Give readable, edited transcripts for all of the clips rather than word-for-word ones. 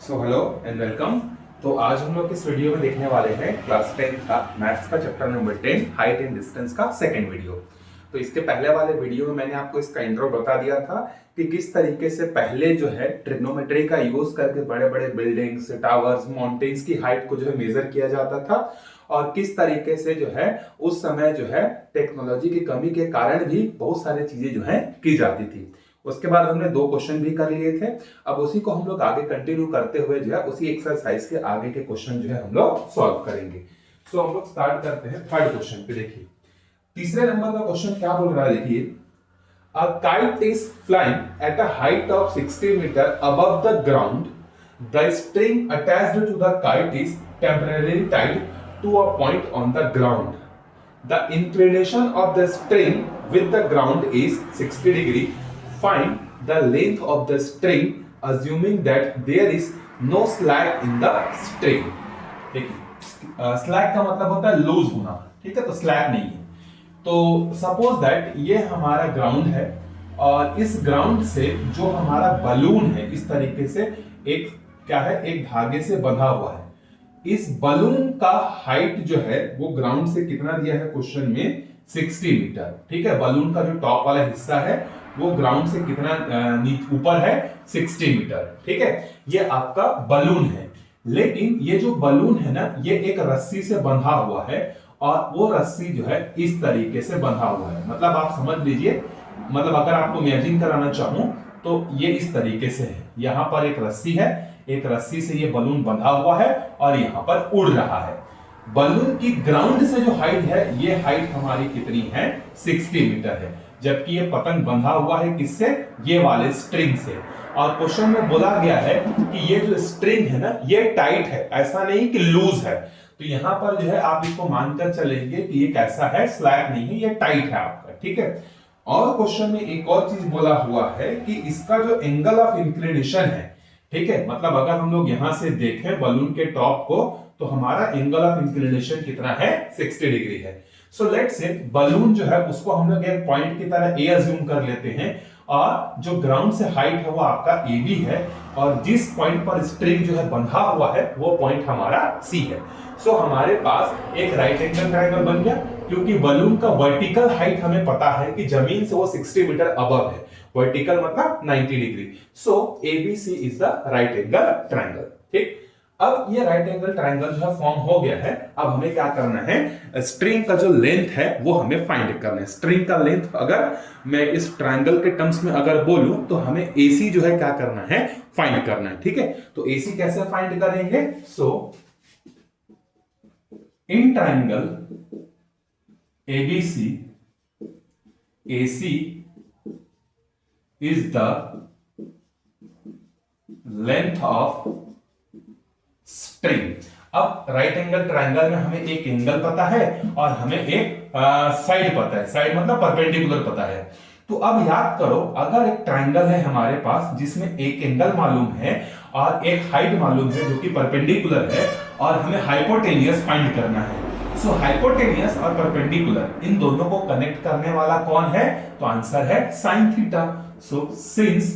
Hello and welcome. तो आज हम लोग इस वीडियो में देखने वाले हैं क्लास 10 का मैथ्स का chapter number 10 height and distance का सेकंड वीडियो। तो इसके पहले वाले वीडियो में मैंने आपको इसका इंट्रो बता दिया था कि किस तरीके से पहले जो है ट्रिग्नोमेट्री का यूज करके बड़े बड़े बिल्डिंग्स, टावर्स, माउंटेन्स की हाइट को जो है मेजर किया जाता था और किस तरीके से जो है उस समय जो है टेक्नोलॉजी की कमी के कारण भी बहुत सारी चीजें जो है की जाती थी। उसके बाद हमने दो क्वेश्चन भी कर लिए थे। अब उसी को हम लोग आगे कंटिन्यू करते हुए जो है उसी एक्सरसाइज के आगे के क्वेश्चन जो है हम लोग सॉल्व करेंगे। सो हम लोग स्टार्ट करते हैं थर्ड क्वेश्चन पे। देखिए तीसरे नंबर का क्वेश्चन क्या बोल रहा है। देखिए a kite is flying at a height of 60 metre above the ground. The string attached to the kite is temporary tied to a point on the ground. The inclination of the string with the ground is 60 degree. Find the length of the string assuming that there is no slack in the string. देखिए slack का मतलब होता है loose होना, ठीक है, तो slack नहीं है। तो सपोज दैट ये हमारा ग्राउंड है और इस ग्राउंड से जो हमारा बलून है इस तरीके से एक क्या है, एक धागे से बंधा हुआ है। इस बलून का हाइट जो है वो ग्राउंड से कितना दिया है क्वेश्चन में, 60 मीटर। ठीक है, बलून का जो टॉप वाला हिस्सा है वो ग्राउंड से कितना ऊपर है, 60 मीटर। ठीक है, ये आपका बलून है। लेकिन ये जो बलून है ना, ये एक रस्सी से बंधा हुआ है और वो रस्सी जो है इस तरीके से बंधा हुआ है। मतलब आप समझ लीजिए, मतलब अगर आपको इमेजिन कराना चाहूं तो ये इस तरीके से है। यहां पर एक रस्सी है, एक रस्सी से ये बलून बंधा हुआ है और यहां पर उड़ रहा है। बलून की ग्राउंड से जो हाइट है, ये हाइट हमारी कितनी है, 60 मीटर है। जबकि ये पतंग बंधा हुआ है किससे, ये वाले स्ट्रिंग से। और क्वेश्चन में बोला गया है कि ये जो स्ट्रिंग है ना, ये टाइट है, ऐसा नहीं कि लूज है। तो यहां पर जो है आप इसको मानकर चलेंगे कि ये कैसा है, स्लैक नहीं है, ये टाइट है आपका। ठीक है, और क्वेश्चन में एक और चीज बोला हुआ है कि इसका जो एंगल ऑफ इंक्लिनेशन है, ठीक है, मतलब अगर हम लोग यहां से देखें बलून के टॉप को तो हमारा एंगल ऑफ इंक्लिनेशन कितना है, 60 डिग्री है। सो लेट्स से बलून जो है उसको हम लोग एक पॉइंट की तरह ए अज्यूम कर लेते हैं और जो ग्राउंड से हाइट है वो आपका ए बी है और जिस पॉइंट पर स्ट्रिंग जो है बंधा हुआ है वो पॉइंट हमारा सी है। सो हमारे पास एक राइट एंगल ट्रायंगल बन गया, क्योंकि बलून का वर्टिकल हाइट हमें पता है कि जमीन से वो 60 मीटर अबव है। वर्टिकल मतलब 90 degree. So ABC is the right angle triangle. ठीक, अब ये राइट एंगल ट्रायंगल जो है फॉर्म हो गया है। अब हमें क्या करना है, स्ट्रिंग का जो लेंथ है वो हमें फाइंड करना है। स्ट्रिंग का लेंथ अगर मैं इस ट्रायंगल के टर्म्स में अगर बोलूं तो हमें एसी जो है क्या करना है, फाइंड करना है। ठीक है, तो एसी कैसे फाइंड करेंगे, so in triangle ABC AC is the length of string। अब राइट एंगल ट्रायंगल में हमें एक एंगल पता है और हमें एक साइड पता है। साइड मतलब परपेंडिकुलर पता है। तो अब याद करो, अगर एक ट्रायंगल है हमारे पास जिसमें एक एंगल मालूम है और एक हाइट मालूम है जो कि परपेंडिकुलर है और हमें हाइपोटेनियस फाइंड करना है। सो हाइपोटेनियस और परपेंडिकुलर इन दोनों को कनेक्ट करने वाला कौन है, तो आंसर है sine theta. So since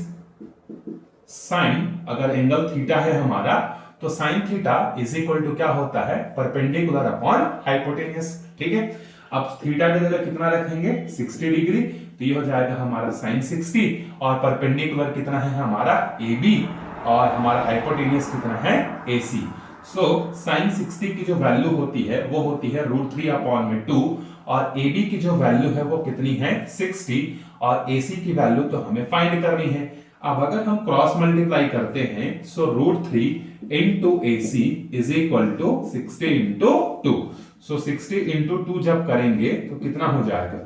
sine, अगर एंगल थीटा है हमारा तो sine theta is equal to क्या होता है, परपेंडिकुलर अपॉन हाइपोटेनियस। ठीक है, अब थीटा की जगह कितना रखेंगे, 60 डिग्री, तो ये हो जाएगा हमारा साइन 60 और परपेंडिकुलर कितना है हमारा ए बी और हमारा हाइपोटेनियस कितना है, ए सी। सो साइन 60 की जो वैल्यू होती है वो होती है √3 अपॉन में 2 और ए बी की जो वैल्यू है वो कितनी है, 60 और ए सी की वैल्यू तो हमें फाइंड करनी है। अब अगर हम क्रॉस मल्टीप्लाई करते हैं so √3 into A C is equal to 60 into 2। So 60 into 2 जब करेंगे तो कितना हो जाएगा,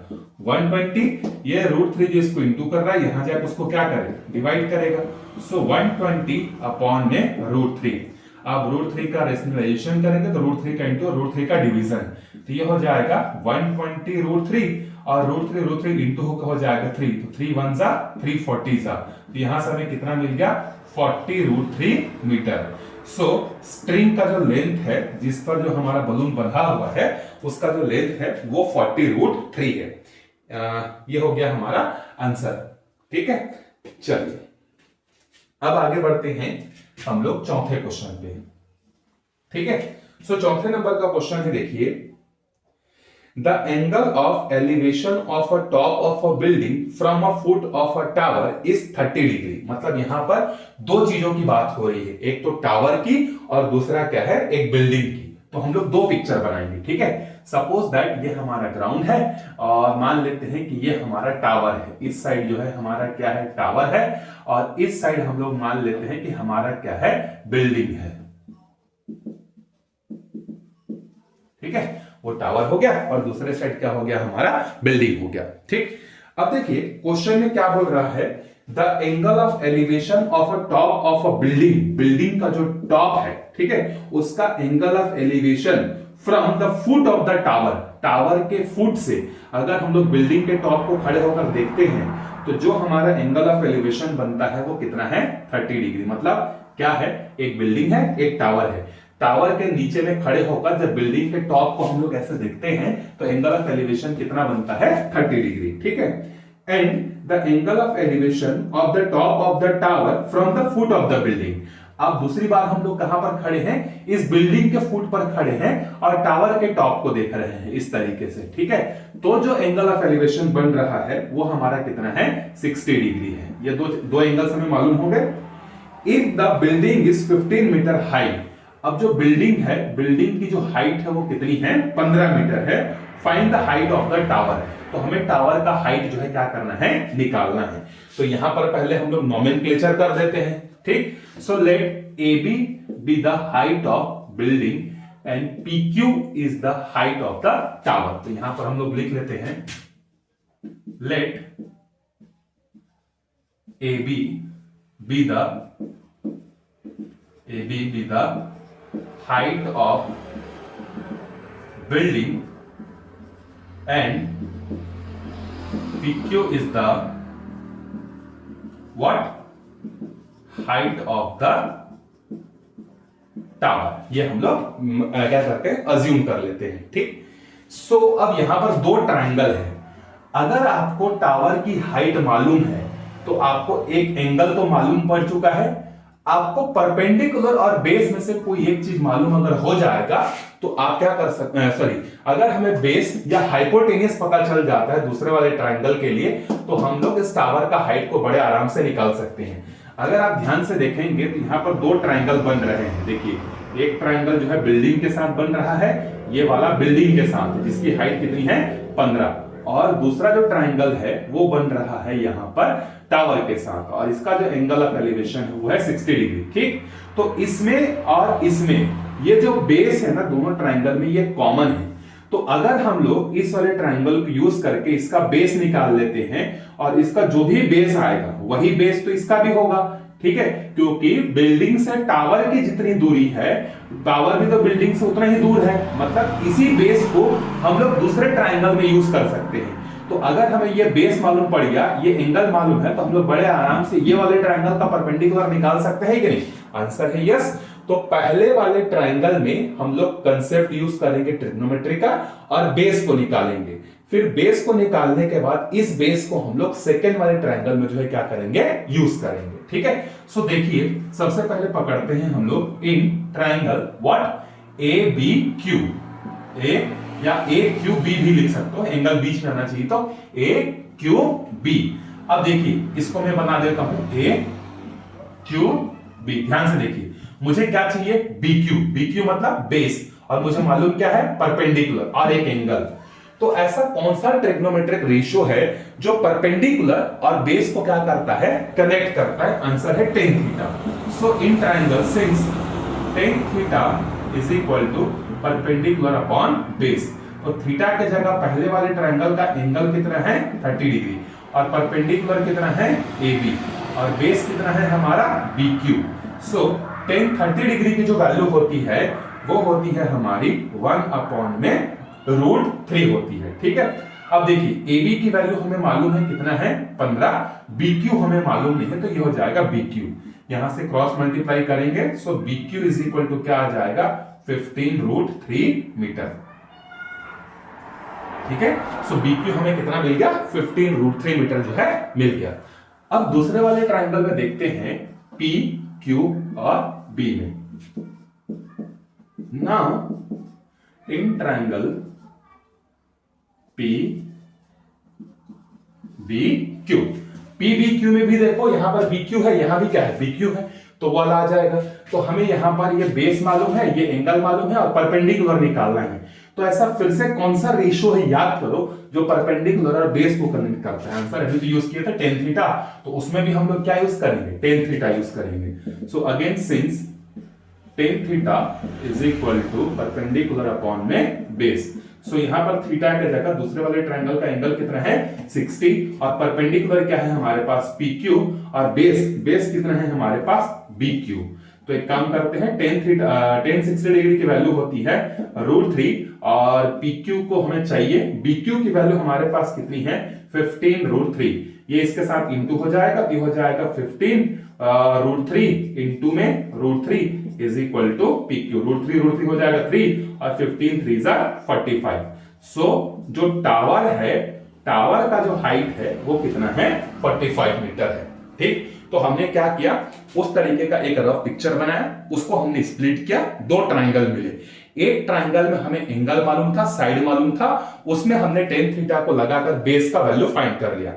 120। ये √3 जो इसको इंटू कर रहा है यहां जाकर उसको क्या करेगा, डिवाइड करेगा। सो 120 अपॉन में √3। अब √3 का रेशनलाइजेशन करेंगे तो √3 का इंटू √3 का डिवीजन, तो ये हो जाएगा 120 √3 और √3 इंटू हो जाएगा 3, तो 3 1 जा 3 40 जा, तो यहां से हमें कितना मिल गया, 40 √3 मीटर। सो स्ट्रिंग का जो लेंथ है जिस पर जो हमारा बलून बंधा हुआ है उसका जो लेंथ है वो 40 √3 है। ये हो गया हमारा आंसर। ठीक है, चलिए अब आगे बढ़ते हैं। हम लोग चौथे क्वेश्चन पे। ठीक है, सो चौथे नंबर का क्वेश्चन है, देखिए the angle of elevation of a top of a building from a foot of a tower is 30 degree. मतलब यहां पर दो चीजों की बात हो रही है, एक तो टावर की और दूसरा क्या है, एक बिल्डिंग की। तो हम लोग दो पिक्चर बनाएंगे। ठीक है, सपोज दैट ये हमारा ग्राउंड है और मान लेते हैं कि ये हमारा टावर है। इस साइड जो है हमारा क्या है, टावर है, और इस साइड हम लोग मान लेते हैं कि हमारा क्या है, बिल्डिंग है। ठीक है, वो टावर हो गया और दूसरे साइड क्या हो गया, हमारा बिल्डिंग हो गया। ठीक, अब देखिए क्वेश्चन में क्या बोल रहा है, the angle of elevation of a top of a building, building का जो टॉप है, ठीक है, उसका angle of elevation from the foot of the tower, tower के फुट से अगर हम लोग बिल्डिंग के टॉप को खड़े होकर देखते हैं तो जो हमारा एंगल ऑफ एलिवेशन बनता है वो कितना है, 30 डिग्री। मतलब क्या है, एक बिल्डिंग है, एक टावर है, टावर के नीचे में खड़े होकर जब बिल्डिंग के टॉप को हम लोग ऐसे देखते हैं तो एंगल ऑफ एलिवेशन कितना बनता है, 30 डिग्री। ठीक है, and the angle of elevation of the top of the tower from the foot of the building. अब दूसरी बार हम लोग कहां पर खड़े हैं, इस बिल्डिंग के फुट पर खड़े हैं और टावर के टॉप को देख रहे हैं इस तरीके से। ठीक है, तो जो एंगल ऑफ एलिवेशन बन रहा है वो हमारा कितना है, 60 डिग्री है। ये दो एंगल्स हमें मालूम हो गए। If the building is 15 metre high, अब जो बिल्डिंग है, बिल्डिंग की जो हाइट है वो कितनी है, 15 मीटर है। Find the height of the tower, तो हमें टावर का हाइट जो है क्या करना है, निकालना है। तो यहां पर पहले हम लोग नोमेनक्लेचर कर देते हैं। ठीक, so let A B the height of building and P Q is the height of the tower. तो यहां पर हम लोग लिख लेते हैं, let A B the height of building and PQ is the what, height of the tower। ये हम लोग क्या करते हैं, अज्यूम कर लेते हैं। ठीक, सो अब यहां पर दो ट्रायंगल है, अगर आपको टावर की हाइट मालूम है तो आपको एक एंगल तो मालूम पड़ चुका है, आपको परपेंडिकुलर और बेस में से कोई एक चीज मालूम अगर हो जाएगा तो आप क्या कर सकते हैं, सॉरी, अगर हमें बेस या हाइपोटेनियस पता चल जाता है दूसरे वाले ट्रायंगल के लिए तो हम लोग इस टावर का हाइट को बड़े आराम से निकाल सकते हैं। अगर आप ध्यान से देखेंगे तो यहाँ पर दो ट्रायंगल बन रहे हैं। देखिए एक ट्रायंगल जो है बिल्डिंग के साथ बन रहा है, ये वाला बिल्डिंग के साथ, जिसकी हाइट कितनी है, 15, और दूसरा जो ट्रायंगल है वो बन रहा है यहां पर टावर के साथ, और इसका जो एंगल ऑफ एलिवेशन है वो है 60 डिग्री। ठीक, तो इसमें और इसमें ये जो बेस है ना, दोनों ट्रायंगल में ये कॉमन है। तो अगर हम लोग इस वाले ट्रायंगल को यूज करके इसका बेस निकाल लेते हैं और इसका जो भी बेस आएगा वही बेस तो इसका भी होगा। ठीक है, क्योंकि बिल्डिंग से टावर की जितनी दूरी है, टावर भी तो बिल्डिंग से उतना ही दूर है, मतलब इसी बेस को हम लोग दूसरे ट्रायंगल में यूज कर सकते हैं। तो अगर हमें ये बेस मालूम पड़ गया, ये एंगल मालूम है, तो हम लोग बड़े आराम से ये वाले ट्रायंगल का परपेंडिकुलर निकाल सकते हैं कि नहीं। आंसर है यस। तो पहले वाले ट्रायंगल में हम लोग कंसेप्ट यूज करेंगे ट्रिग्नोमेट्री का और बेस को निकालेंगे, फिर बेस को निकालने के बाद इस बेस को हम लोग सेकेंड वाले ट्रायंगल में जो है क्या करेंगे, यूज करेंगे। ठीक है, सो देखिए सबसे पहले पकड़ते हैं हम लोग in triangle what, A B Q, A या ए क्यू बी भी लिख सकते हो, एंगल बीच में आना चाहिए, तो ए क्यू बी। अब देखिए इसको मैं बना देता हूं ए क्यू बी। ध्यान से देखिए, मुझे क्या चाहिए, बी क्यू, बी क्यू मतलब बेस, और मुझे मालूम क्या है, परपेंडिकुलर और एक एंगल। तो ऐसा कौन सा ट्रिग्नोमेट्रिक रेशियो है जो परपेंडिकुलर और बेस को क्या करता है, कनेक्ट करता है। आंसर है tan theta. So in triangle since tan theta is equal to perpendicular upon base, तो थीटा के जगह पहले वाले ट्रायंगल का एंगल कितना है, 30 डिग्री, और परपेंडिकुलर कितना है, AB, और बेस कितना है हमारा BQ। सो tan 30 डिग्री की जो वैल्यू होती है वो होती है हमारी 1 अपॉन में √3 होती है। ठीक है, अब देखिए AB की वैल्यू हमें मालूम है कितना है, 15, BQ हमें मालूम नहीं है, तो ये हो जाएगा BQ। यहां से क्रॉस मल्टीप्लाई करेंगे, सो BQ इज इक्वल टू क्या आ जाएगा, 15√3 मीटर। ठीक है, सो BQ हमें कितना मिल गया, 15√3 मीटर जो है मिल गया। अब दूसरे वाले ट्रायंगल में देखते हैं PQ और बी में। Now in triangle P B Q, P B Q में भी देखो यहां पर बी क्यू है, यहां भी क्या है बी क्यू है, तो वाला आ जाएगा। तो हमें यहां पर ये बेस मालूम है, ये एंगल मालूम है और परपेंडिकुलर निकालना है। तो ऐसा फिर से कौन सा रेशियो है याद करो जो परपेंडिकुलर और बेस को कनेक्ट करता है। आंसर अभी तो यूज किया था टेन थीटा, तो उसमें भी हम लोग क्या यूज करेंगे, टेन थीटा यूज करेंगे। So again since tan theta is equal to perpendicular upon में बेस, सो यहां पर थीटा के जगह दूसरे वाले ट्रायंगल का एंगल कितना है 60 और परपेंडिकुलर क्या है हमारे पास PQ और बेस कितना है हमारे पास BQ। तो एक काम करते हैं tan 60 डिग्री की वैल्यू होती है √3 और PQ को हमें चाहिए, BQ की वैल्यू हमारे पास कितनी है 15 √3, ये इसके साथ इंटू हो जाएगा, तो हो जाएगा 15 √3 इंटू में √3 इज इक्वल टू PQ, √3 हो जाएगा 3 और 15 3 जा 45। सो जो टावर है, टावर का जो हाइट है वो कितना है 45 मीटर है। ठीक, तो हमने क्या किया, उस तरीके का एक रफ पिक्चर बनाया, उसको हमने स्प्लिट किया, दो ट्रायंगल मिले। एक ट्रायंगल में हमें एंगल मालूम था, साइड मालूम था, उसमें हमने टेन थीटा को लगाकर बेस का वैल्यू फाइंड कर लिया।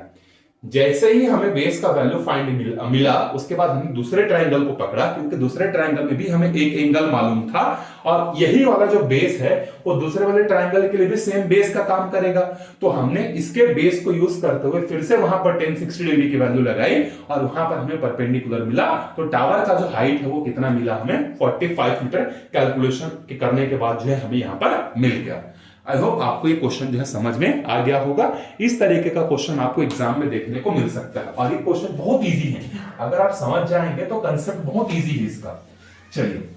जैसे ही हमें बेस का वैल्यू फाइंड मिला, उसके बाद हमने दूसरे ट्रायंगल को पकड़ा, क्योंकि दूसरे ट्रायंगल में भी हमें एक एंगल मालूम था और यही वाला जो बेस है वो दूसरे वाले ट्रायंगल के लिए भी सेम बेस का काम करेगा। तो हमने इसके बेस को यूज करते हुए फिर से वहां पर 1060 डिग्री की वैल्यू लगाई और वहां पर हमें परपेंडिकुलर मिला। तो टावर का जो हाइट है वो कितना मिला हमें 45 मीटर। कैलकुलेशन करने के बाद जो है हमें यहां पर मिल गया। आई होप आपको ये क्वेश्चन जो है समझ में आ गया होगा। इस तरीके का क्वेश्चन आपको एग्जाम में देखने को मिल सकता है और ये क्वेश्चन बहुत इजी है, अगर आप समझ जाएंगे तो कंसेप्ट बहुत इजी है इसका। चलिए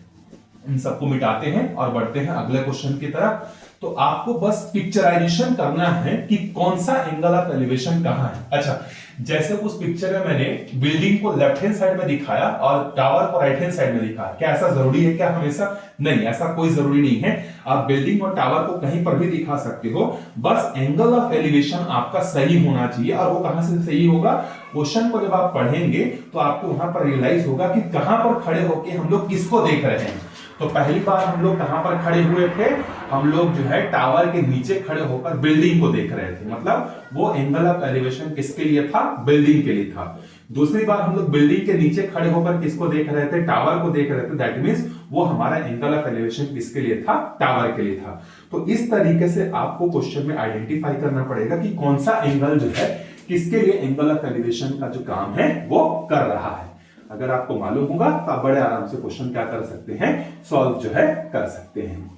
इन सबको मिटाते हैं और बढ़ते हैं अगले क्वेश्चन की तरफ। तो आपको बस पिक्चराइजेशन करना है कि कौन सा एंगल ऑफ एलिवेशन कहां है। अच्छा, जैसे उस पिक्चर में मैंने बिल्डिंग को लेफ्ट हैंड साइड में दिखाया और टावर को राइट हैंड साइड में दिखाया, क्या ऐसा जरूरी है क्या हमेशा? नहीं, ऐसा कोई जरूरी नहीं है। आप बिल्डिंग और टावर को कहीं पर भी दिखा सकते हो, बस एंगल ऑफ एलिवेशन आपका सही होना चाहिए। और वो कहां से सही होगा? क्वेश्चन को जब आप पढ़ेंगे तो आपको वहां पर रियलाइज होगा कि कहां पर खड़े होकर हम लोग किसको देख रहे हैं। तो पहली बार हम लोग कहां पर खड़े हुए थे? हम लोग जो है टावर के नीचे खड़े होकर बिल्डिंग को देख रहे थे, मतलब वो एंगल ऑफ एलिवेशन किसके लिए था? बिल्डिंग के लिए था। दूसरी बार हम लोग बिल्डिंग के नीचे खड़े होकर किसको देख रहे थे? टावर को देख रहे थे। दैट मींस वो हमारा एंगल ऑफ एलिवेशन किसके लिए था? टावर के लिए था। तो इस तरीके से आपको क्वेश्चन में आइडेंटिफाई करना पड़ेगा कि कौन सा एंगल जो है किसके लिए एंगल ऑफ एलिवेशन का जो काम है वो कर रहा है। अगर आपको मालूम होगा तो आप बड़े आराम से क्वेश्चन क्या कर सकते हैं, सॉल्व जो है कर सकते हैं।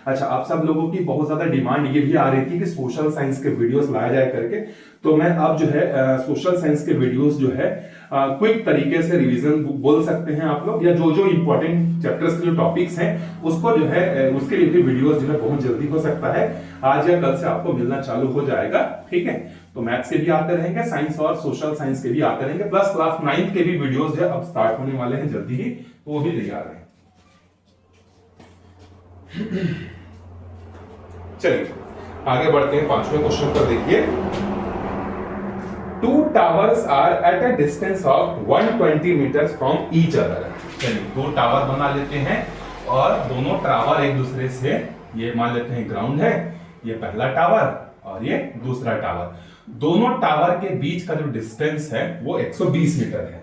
अच्छा, आप सब लोगों की बहुत ज्यादा डिमांड ये भी आ रही थी कि सोशल साइंस के वीडियोस लाया जाए करके, तो मैं अब जो है सोशल साइंस के वीडियोस जो है क्विक तरीके से रिवीजन बोल सकते हैं आप लोग, या जो जो इंपॉर्टेंट चैप्टर्स के जो टॉपिक्स हैं उसको जो है उसके लिए भी वीडियोस जो है बहुत जल्दी हो सकता है, आज या कल से आपको मिलना चालू हो जाएगा। ठीक है, तो मैथ्स के भी आते रहेंगे, साइंस और सोशल साइंस के भी आते रहेंगे, प्लस क्लास 9 के भी वीडियोस जो है अब स्टार्ट होने वाले हैं जल्दी ही, तो वो भी तैयार है। चलिए आगे बढ़ते हैं, पांचवें क्वेश्चन पर देखिए। Two towers are at a distance of 120 metres from each other. चलिए दो टावर बना लेते हैं और दोनों टावर एक दूसरे से, ये मान लेते हैं ग्राउंड है, ये पहला टावर और ये दूसरा टावर, दोनों टावर के बीच का जो डिस्टेंस है वो 120 मीटर है।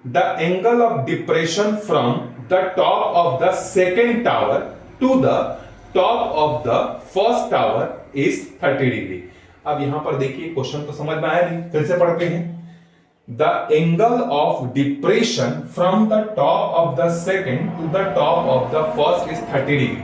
The angle of depression from the top of the second tower to the top of the first tower is 30 degree. अब यहां पर देखिए क्वेश्चन तो समझ में आया नहीं, फिर से पढ़ते हैं। The angle of depression from the top of the second to the top of the first is 30 degree.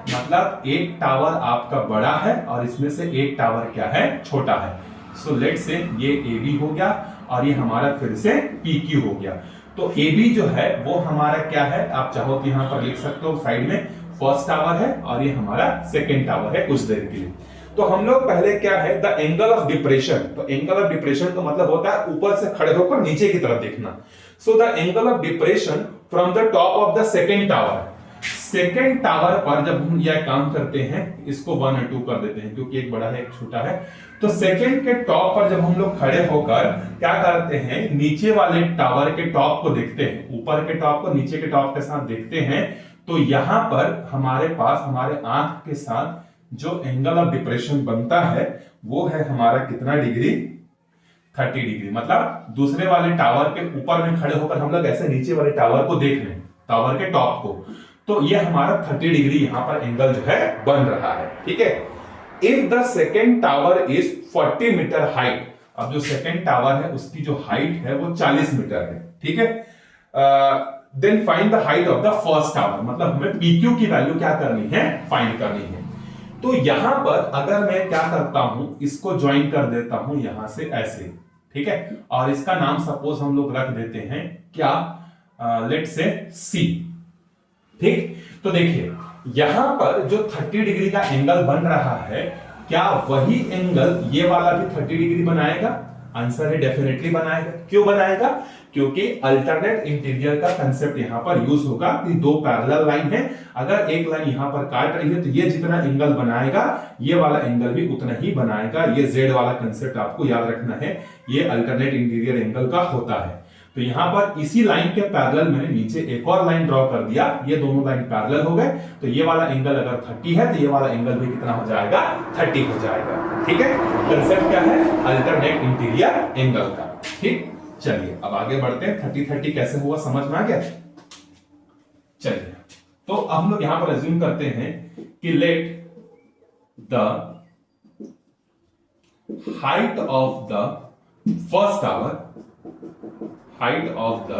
मतलब एक टावर आपका बड़ा है और इसमें से एक टावर क्या है? छोटा है। सो लेट्स से ये AB हो गया और ये हमारा फिर से PQ हो गया। तो AB जो है वो हमारा क्या है? आप चाहो तो यहां पर लिख सकते हो साइड में फर्स्ट टावर है और ये हमारा सेकेंड टावर है कुछ देर के लिए। तो हम लोग पहले क्या है, द एंगल ऑफ डिप्रेशन। तो एंगल ऑफ डिप्रेशन का मतलब होता है ऊपर से खड़े होकर नीचे की तरफ देखना। So the angle of depression from the top of the second tower, second tower पर जब हम यह काम करते हैं, इसको 1 और 2 कर देते हैं क्योंकि एक बड़ा है एक छोटा है। तो सेकेंड के टॉप पर जब हम लोग खड़े होकर क्या करते हैं, नीचे वाले टावर के टॉप को देखते हैं, ऊपर के टॉप को नीचे के टॉप के साथ देखते हैं, तो यहां पर हमारे पास हमारे आंख के साथ जो एंगल ऑफ डिप्रेशन बनता है वो है हमारा कितना डिग्री, 30 डिग्री। मतलब दूसरे वाले टावर के ऊपर में खड़े होकर हम लोग ऐसे नीचे वाले टावर को देख रहे हैं, टावर के टॉप को, तो ये हमारा 30 डिग्री यहां पर एंगल जो है बन रहा है। ठीक है। If the second tower is 40 metre height, अब जो सेकेंड टावर है उसकी जो हाइट है वो 40 मीटर है। ठीक है। Then find the height of the first tower, मतलब हमें पीक्यू की वैल्यू क्या करनी है, फाइंड करनी है। तो यहां पर अगर मैं क्या करता हूं, इसको ज्वाइन कर देता हूं यहां से ऐसे, ठीक है, और इसका नाम सपोज हम लोग रख देते हैं क्या, लेट्स से सी। ठीक, तो देखिए यहां पर जो 30 डिग्री का एंगल बन रहा है, क्या वही एंगल ये वाला भी 30 डिग्री बनाएगा? आंसर है डेफिनेटली बनाएगा। क्यों बनाएगा? क्योंकि अल्टरनेट इंटीरियर का कंसेप्ट यहां पर यूज होगा कि दो पैरेलल लाइन है, अगर एक लाइन यहां पर काट रही है तो ये जितना एंगल बनाएगा ये वाला एंगल भी उतना ही बनाएगा। ये जेड वाला कंसेप्ट आपको याद रखना है, ये अल्टरनेट इंटीरियर एंगल का होता है। तो यहां पर इसी लाइन के पैरेलल मैंने नीचे एक और लाइन ड्रॉ कर दिया, ये दोनों लाइन पैरेलल हो गए, तो ये वाला एंगल अगर 30 है तो ये वाला एंगल भी कितना हो जाएगा, 30 हो जाएगा। ठीक है, कंसेप्ट क्या है, अल्टरनेट इंटीरियर एंगल का। ठीक, चलिए अब आगे बढ़ते हैं। 30-30 कैसे हुआ समझ में आ गया? चलिए तो अब हम लोग यहां पर अज्यूम करते हैं कि let the height of the first tower, height of the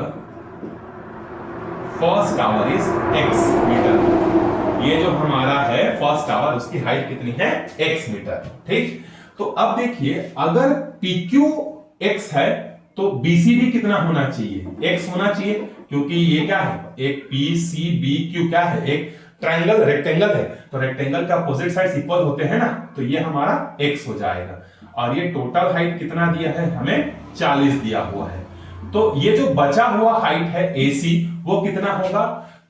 first tower is x metre. ये जो हमारा है फर्स्ट टावर, उसकी हाइट कितनी है, x मीटर। ठीक, तो अब देखिए अगर PQ x है तो BC भी कितना होना चाहिए, x होना चाहिए, क्योंकि ये क्या है, एक PCBQ क्या है, एक ट्रायंगल रेक्टेंगल है, तो रेक्टेंगल का अपोजिट साइड्स इक्वल होते हैं ना, तो ये हमारा x हो जाएगा। और ये टोटल हाइट कितना दिया है हमें, 40 दिया हुआ है। तो ये जो बचा हुआ हाइट है AC वो कितना होगा,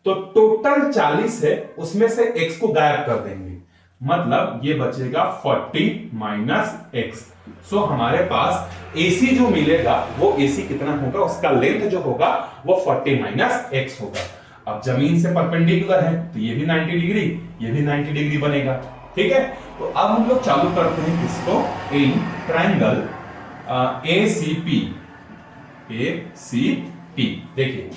तो टोटल 40 है, उसमें से x को गायब कर देंगे, मतलब ये बचेगा 40 माइनस x। सो हमारे पास AC जो मिलेगा वो AC कितना होगा, उसका लेंथ जो होगा वो 40 माइनस x होगा। अब जमीन से परपेंडिकुलर है तो ये भी 90 डिग्री, ये भी 90 डिग्री बनेगा। ठीक है, तो अब हम लोग चालू करते हैं किसको, इन ट्रायंगल ACP। देखिए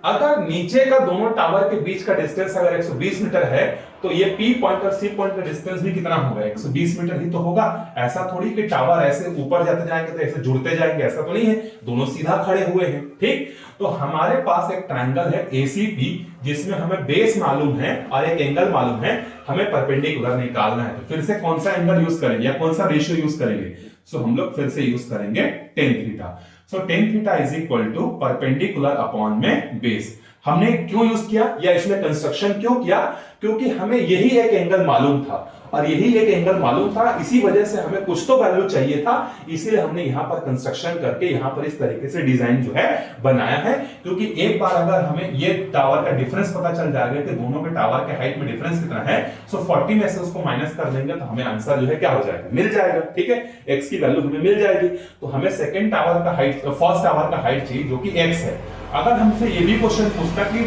अगर नीचे का दोनों टावर के बीच का डिस्टेंस अगर 120 मीटर है तो ये P पॉइंट और C पॉइंट का डिस्टेंस भी कितना होगा, 120 मीटर ही तो होगा। ऐसा थोड़ी कि टावर ऐसे ऊपर जाते जाएंगे तो ऐसे जुड़ते जाएंगे, ऐसा तो नहीं है, दोनों सीधा खड़े हुए हैं। ठीक, तो हमारे पास एक ट्रायंगल है ACP जिसमें हमें बेस मालूम है और एक एंगल मालूम है, हमें परपेंडिकुलर निकालना है। तो फिर से कौन सा एंगल यूज करेंगे या कौन सा रेशियो यूज करेंगे, सो हम लोग फिर से यूज करेंगे tan theta. So tan theta is equal to perpendicular upon में बेस। हमने क्यों यूज किया या इसमें कंस्ट्रक्शन क्यों किया, क्योंकि हमें यही एक एंगल मालूम था और यही एक एंगल मालूम था, इसी वजह से हमें कुछ तो वैल्यू चाहिए था, इसीलिए हमने यहां पर कंस्ट्रक्शन करके यहां पर इस तरीके से डिजाइन जो है बनाया है। क्योंकि एक बार अगर हमें ये टावर का डिफरेंस पता चल जाएगा कि दोनों के टावर के हाइट में डिफरेंस कितना है, सो 40 में से उसको माइनस कर देंगे तो हमें आंसर जो है क्या हो जाएगा, मिल जाएगा। ठीक है, x की वैल्यू हमें मिल जाएगी। तो हमें सेकंड टावर का हाइट, फर्स्ट टावर का हाइट चाहिए जो कि x है। अगर हमसे ये भी क्वेश्चन पूछता कि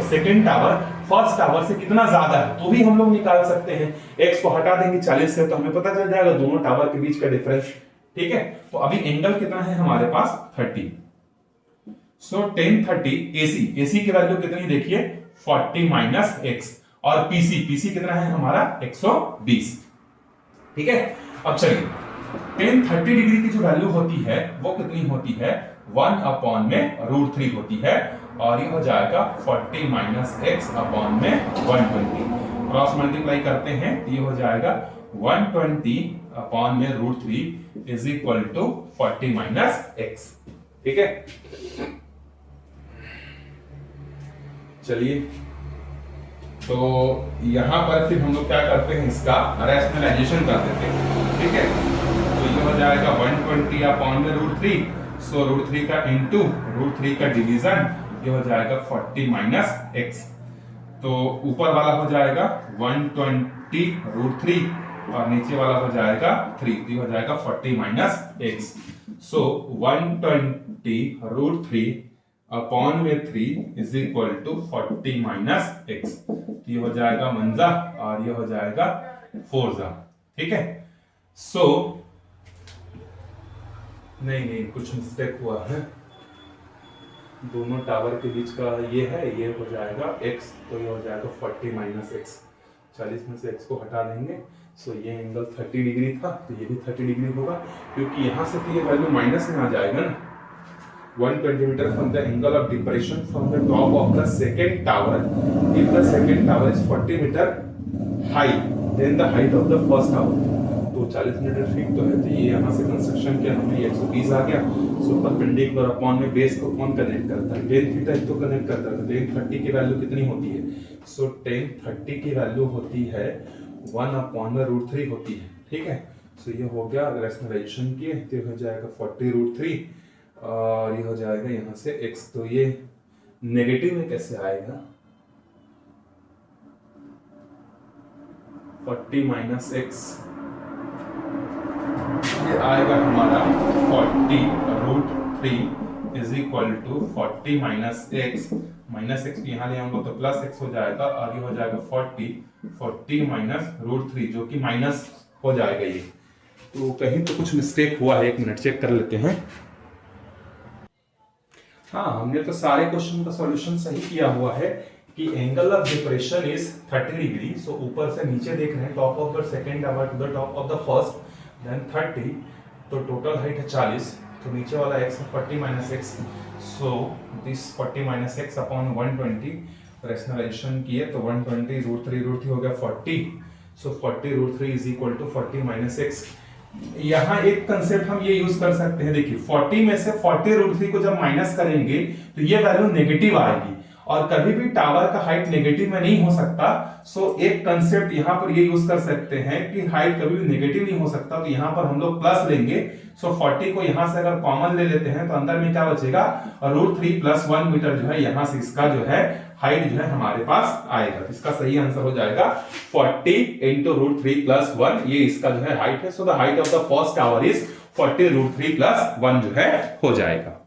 सेकंड टावर फर्स्ट टावर से कितना ज्यादा है तो भी हम लोग निकाल सकते हैं, x को हटा देंगे 40 से तो हमें पता चल जाएगा दोनों टावर के बीच का डिफरेंस। ठीक है, तो अभी एंगल कितना है हमारे पास, 30। सो tan 30 AC की वैल्यू कितनी देखिए, 40 माइनस x, और PC कितना है हमारा 120। ठीक है, अब चलिए tan 30 डिग्री की जो वैल्यू होती है वो कितनी होती है, 1 अपॉन में √3 होती है, और ये हो जाएगा 40 माइनस x अपॉन में 120। क्रॉस मल्टीप्लाई करते हैं तो ये हो जाएगा 120 अपॉन में √3 is equal to 40 minus x। ठीक है, चलिए तो यहां पर फिर हम लोग क्या करते हैं, इसका रैशनलाइजेशन कर देते हैं। ठीक है, तो ये हो जाएगा 120 अपॉन में √3, सो √3 का इंटू √3 का डिवीजन, ये हो जाएगा 40 माइनस x। तो ऊपर वाला हो जाएगा 120√3 और नीचे वाला हो जाएगा 3, तो ये हो जाएगा 40 माइनस एक्स। सो 120√3 अपॉन में 3 is equal to 40 minus x. ये हो जाएगा मंजा और ये हो जाएगा फोरजा। ठीक है। सो नहीं कुछ मिस्टेक हुआ है, दोनों टावर के बीच का ये है, ये हो जाएगा x, तो ये हो जाएगा 40 माइनस एक्स। 40 में से x को हटा देंगे। सो ये एंगल 30 डिग्री था, तो ये भी 30 डिग्री होगा, क्योंकि यहाँ से तो ये वैल्यू माइनस में आ जाएगा ना। 120 metre from the angle of depression from the top of the second tower, if the second tower is 40 metre high then the height of the first tower. तो 40 मीटर ठीक तो है, तो ये यहाँ से कंस्ट्रक्शन किया हमने, 120 आ गया। सो परपेंडिकुलर अपॉन में बेस को कौन कनेक्ट करता है, tan थीटा तो कनेक्ट करता है। तो tan 30 की वैल्यू कितनी होती है? सो tan 30 की वैल्यू होती है 1/√3 होती है। ठीक है। सो ये हो गया, रैशनलाइजेशन किए तो हो जाएगा 40√3 और ये हो जाएगा यहाँ से x। तो ये नेगेटिव में कैसे आएगा? 40 माइनस एक्स, ये आएगा हमारा 40√3 is equal to 40 minus x. Minus x यहाँ ले आऊंगा तो प्लस एक्स हो जाएगा और ये हो जाएगा 40 माइनस √3 जो कि माइनस हो जाएगा ये। तो कहीं तो कुछ मिस्टेक हुआ है, 1 मिनट चेक कर लेते हैं। हाँ, हमने तो सारे क्वेश्चन का सॉल्यूशन सही किया हुआ है कि angle of depression is 30 degree. So ऊपर से नीचे देख रहे हैं, top of the second tower to the top of the first, then 30, तो टोटल हाइट है 40, तो नीचे वाला x है 40 minus x. So this 40 minus x upon 120, rationalisation किए तो 120√3 हो गया 40। So 40√3 is equal to 40 minus x. यहाँ एक कंसेप्ट हम ये यूज कर सकते हैं, देखिए 40 में से 40√3 को जब माइनस करेंगे तो ये वैल्यू नेगेटिव आएगी, और कभी भी टावर का हाइट नेगेटिव में नहीं हो सकता। सो एक कंसेप्ट यहाँ पर ये यूज कर सकते हैं कि हाइट कभी भी नेगेटिव नहीं हो सकता, तो यहाँ पर हम लोग प्लस लेंगे। सो 40 को यहाँ से अगर कॉमन ले लेते हैं तो अंदर में क्या बचेगा, √3 + 1 मीटर जो है यहाँ से इसका जो है हाइट जो है हमारे पास आएगा। तो इसका सही आंसर हो जाएगा 40 × √3 + 1, ये इसका जो है हाइट है। So the height of the first tower is 40√3 + 1 जो है हो जाएगा।